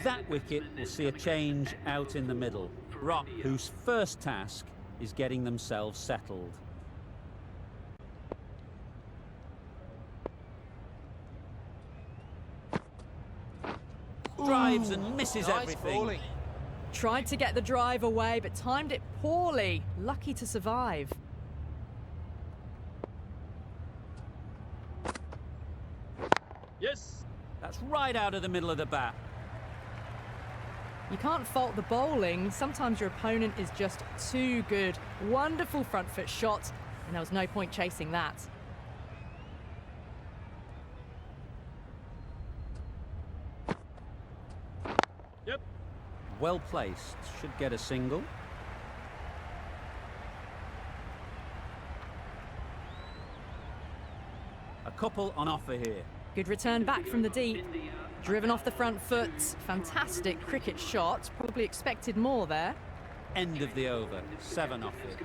that wicket, we'll see a change out in the middle. Rock, whose first task is getting themselves settled. Drives and misses everything. Bowling. Tried to get the drive away, but timed it poorly. Lucky to survive. Yes. That's right out of the middle of the bat. You can't fault the bowling. Sometimes your opponent is just too good. Wonderful front foot shot, and there was no point chasing that. Yep. Well placed, should get a single. A couple on offer here. Good return back from the deep. Driven off the front foot. Fantastic cricket shot. Probably expected more there. End of the over, 7 offered.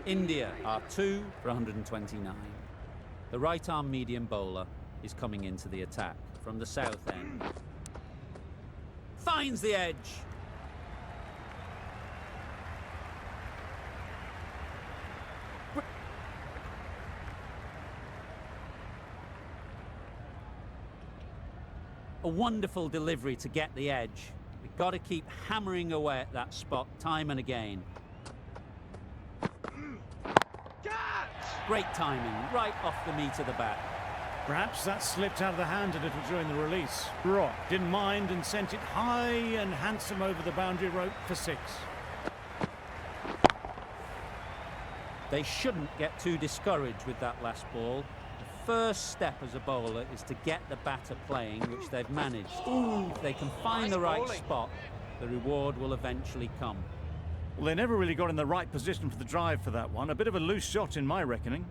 India are 2 for 129. The right-arm medium bowler is coming into the attack from the south end. Finds the edge. A wonderful delivery to get the edge. We've got to keep hammering away at that spot time and again. Catch! Great timing, right off the meat of the bat. Perhaps that slipped out of the hand a little during the release. Rock didn't mind and sent it high and handsome over the boundary rope for 6. They shouldn't get too discouraged with that last ball. The first step as a bowler is to get the batter playing, which they've managed. If they can find the right spot, the reward will eventually come. Well, they never really got in the right position for the drive for that one. A bit of a loose shot in my reckoning.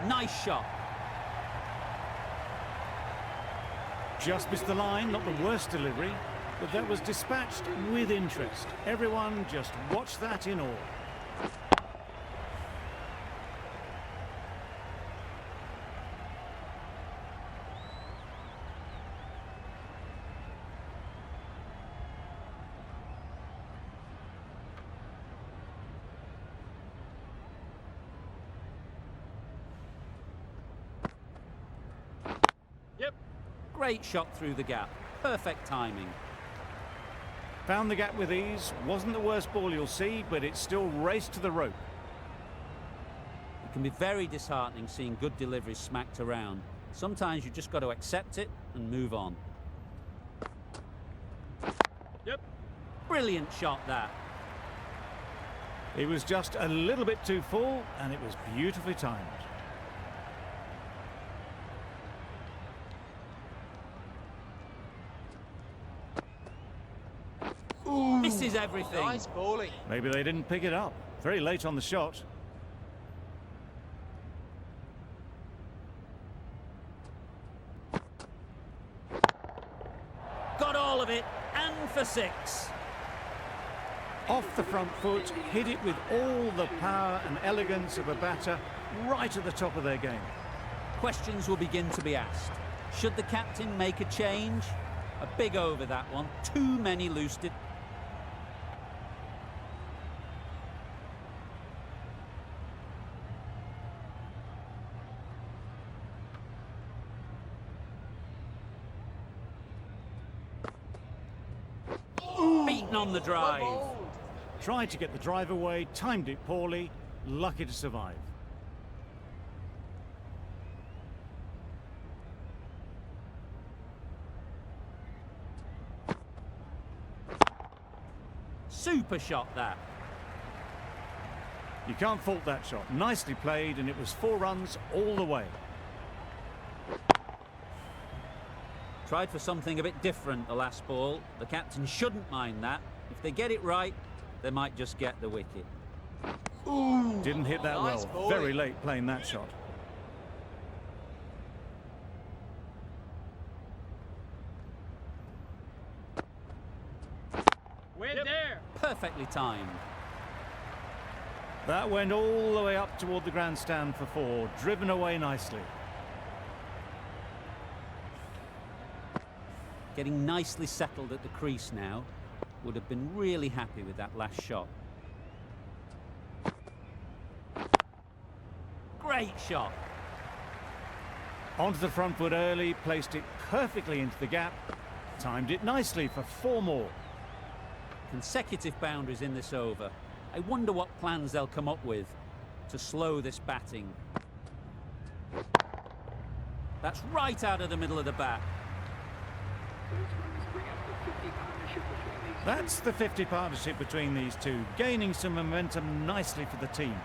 Nice shot. Just missed the line, not the worst delivery, but that was dispatched with interest. Everyone just watched that in awe. Yep. Great shot through the gap. Perfect timing. Found the gap with ease. Wasn't the worst ball you'll see, but it still raced to the rope. It can be very disheartening seeing good deliveries smacked around. Sometimes you just got to accept it and move on. Yep. Brilliant shot that. It was just a little bit too full, and it was beautifully timed. Misses everything. Nice bowling. Maybe they didn't pick it up. Very late on the shot. Got all of it, and for 6. Off the front foot, hit it with all the power and elegance of a batter, right at the top of their game. Questions will begin to be asked. Should the captain make a change? A big over that one. Too many loose did. Beaten on the drive. Tried to get the drive away, timed it poorly, lucky to survive. Super shot that. You can't fault that shot. Nicely played, and it was 4 runs all the way. Tried for something a bit different the last ball. The captain shouldn't mind that. If they get it right, they might just get the wicket. Didn't hit that Nice well. bowling. Very late playing that shot. We're there. Perfectly timed. That went all the way up toward the grandstand for 4, driven away nicely. Getting nicely settled at the crease now. Would have been really happy with that last shot. Great shot. Onto the front foot early, placed it perfectly into the gap. Timed it nicely for 4 more. Consecutive boundaries in this over. I wonder what plans they'll come up with to slow this batting. That's right out of the middle of the bat. That's the 50 partnership between these two, gaining some momentum nicely for the team.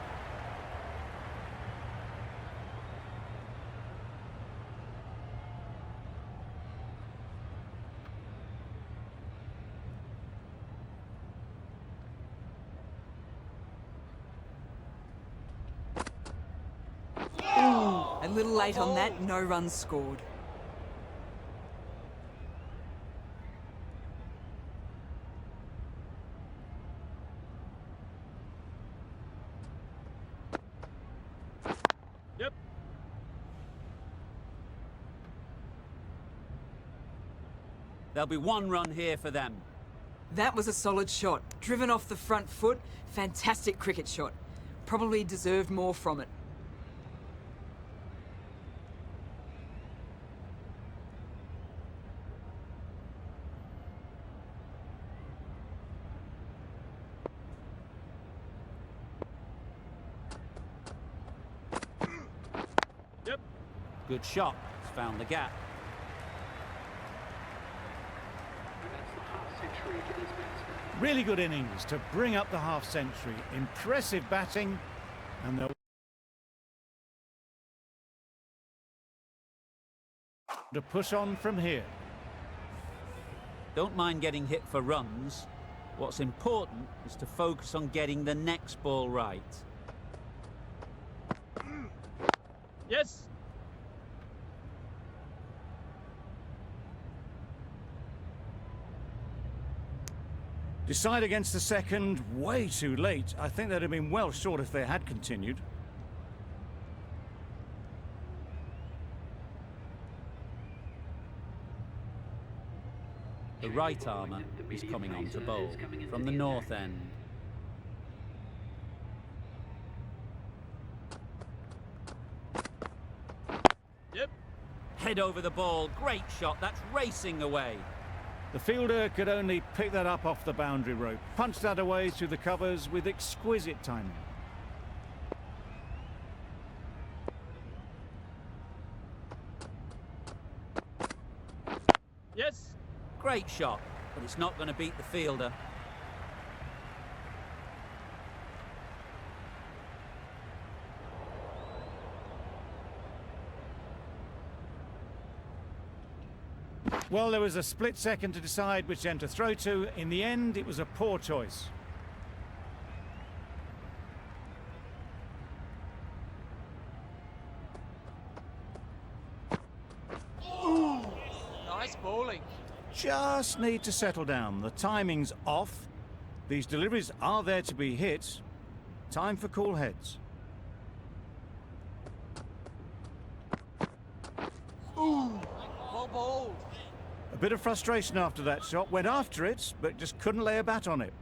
A little late on that, no runs scored. Yep. There'll be 1 run here for them. That was a solid shot. Driven off the front foot, fantastic cricket shot. Probably deserved more from it. Yep. Good shot. It's found the gap. Really good innings to bring up the half-century. Impressive batting, and they'll to push on from here. Don't mind getting hit for runs. What's important is to focus on getting the next ball right. Yes. Decide against the second, way too late. I think they'd have been well short if they had continued. The right armour is coming on to bowl from the north end. Yep. Head over the ball. Great shot. That's racing away. The fielder could only pick that up off the boundary rope. Punched that away through the covers with exquisite timing. Yes. Great shot, but it's not going to beat the fielder. Well, there was a split second to decide which end to throw to. In the end, it was a poor choice. Nice bowling. Just need to settle down. The timing's off. These deliveries are there to be hit. Time for cool heads. Well bowled. A bit of frustration after that shot. Went after it, but just couldn't lay a bat on it.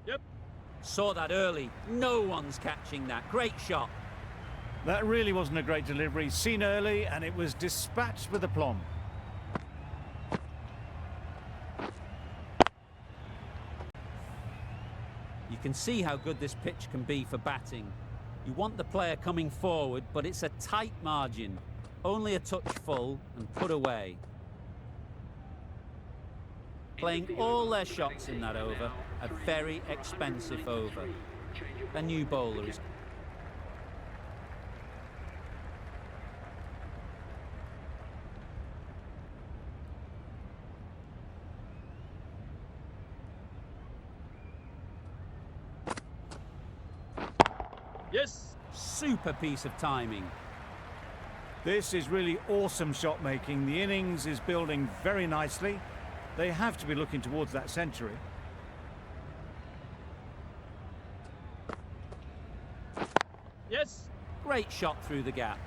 Yep. Saw that early. No one's catching that. Great shot. That really wasn't a great delivery. Seen early, and it was dispatched with aplomb. You can see how good this pitch can be for batting. You want the player coming forward, but it's a tight margin. Only a touch full and put away. Playing all their shots in that over, a very expensive over. A new bowler is... Yes. Super piece of timing. This is really awesome shot making. The innings is building very nicely. They have to be looking towards that century. Yes. Great shot through the gap.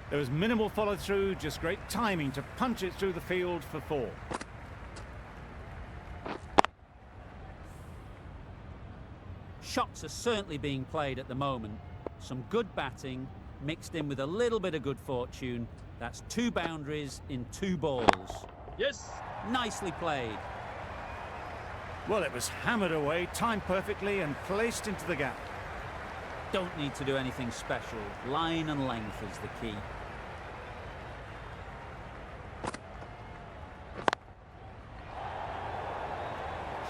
There was minimal follow through, just great timing to punch it through the field for 4. Shots are certainly being played at the moment. Some good batting mixed in with a little bit of good fortune. That's 2 boundaries in 2 balls. Yes. Nicely played. Well, it was hammered away, timed perfectly and placed into the gap. Don't need to do anything special. Line and length is the key.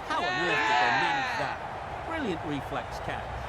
How on earth did they manage that? Brilliant reflex catch.